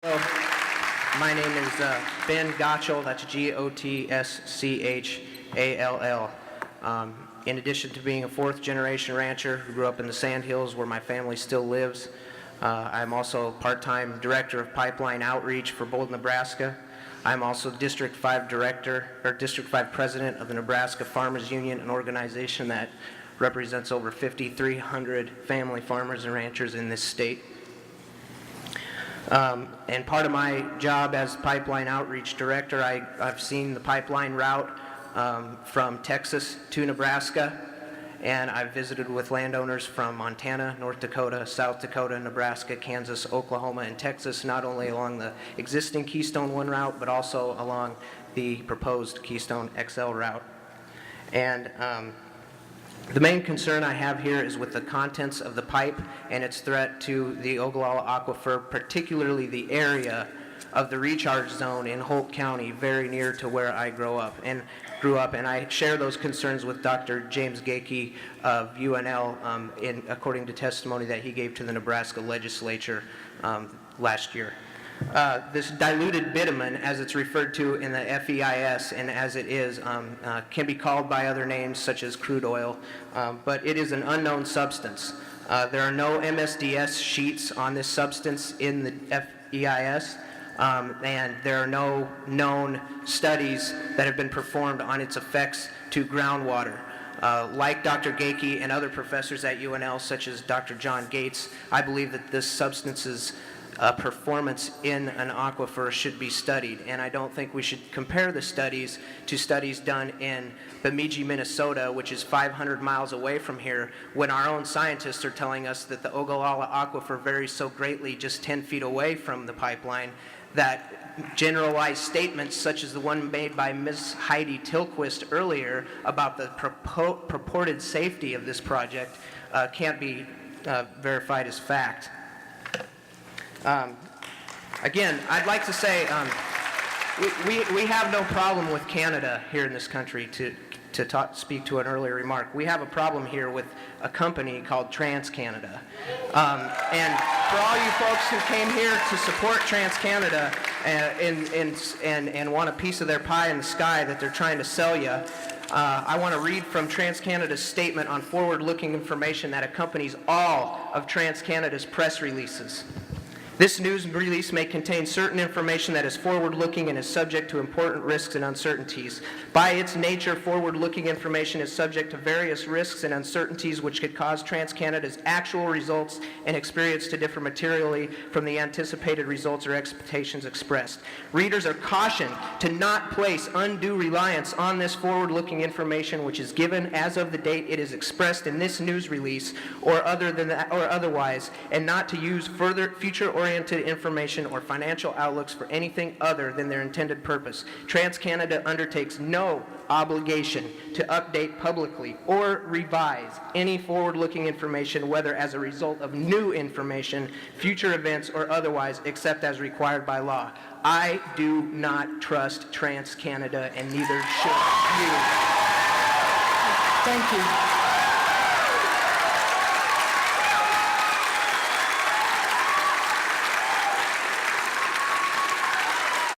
Hello, my name is Ben Gotschall. That's Gotschall. In addition to being a fourth-generation rancher who grew up in the Sandhills where my family still lives, I'm also part-time director of pipeline outreach for Bold, Nebraska. I'm also District 5 director, or District 5 president of the Nebraska Farmers Union, an organization that represents over 5,300 family farmers and ranchers in this state. And part of my job as pipeline outreach director, I've seen the pipeline route from Texas to Nebraska, and I've visited with landowners from Montana, North Dakota, South Dakota, Nebraska, Kansas, Oklahoma, and Texas, not only along the existing Keystone 1 route, but also along the proposed Keystone XL route. And the main concern I have here is with the contents of the pipe and its threat to the Ogallala Aquifer, particularly the area of the recharge zone in Holt County, very near to where I grew up. And I share those concerns with Dr. James Gakey of UNL, according to testimony that he gave to the Nebraska legislature last year. This diluted bitumen, as it's referred to in the FEIS and as it is, can be called by other names such as crude oil, but it is an unknown substance. There are no MSDS sheets on this substance in the FEIS, and there are no known studies that have been performed on its effects to groundwater. Like Dr. Gakey and other professors at UNL, such as Dr. John Gates, I believe that this substance's performance in an aquifer should be studied, and I don't think we should compare the studies to studies done in Bemidji, Minnesota, which is 500 miles away from here, when our own scientists are telling us that the Ogallala Aquifer varies so greatly just 10 feet away from the pipeline that generalized statements such as the one made by Ms. Heidi Tilquist earlier about the purported safety of this project can't be verified as fact. Again, I'd like to say we have no problem with Canada here in this country, to speak to an earlier remark. We have a problem here with a company called TransCanada. And for all you folks who came here to support TransCanada and want a piece of their pie in the sky that they're trying to sell you, I want to read from TransCanada's statement on forward-looking information that accompanies all of TransCanada's press releases. This news release may contain certain information that is forward-looking and is subject to important risks and uncertainties. By its nature, forward-looking information is subject to various risks and uncertainties which could cause TransCanada's actual results and experience to differ materially from the anticipated results or expectations expressed. Readers are cautioned to not place undue reliance on this forward-looking information which is given as of the date it is expressed in this news release or otherwise, and not to use future-oriented information or financial outlooks for anything other than their intended purpose. TransCanada undertakes no obligation to update publicly or revise any forward-looking information, whether as a result of new information, future events, or otherwise, except as required by law. I do not trust TransCanada, and neither should you. Thank you.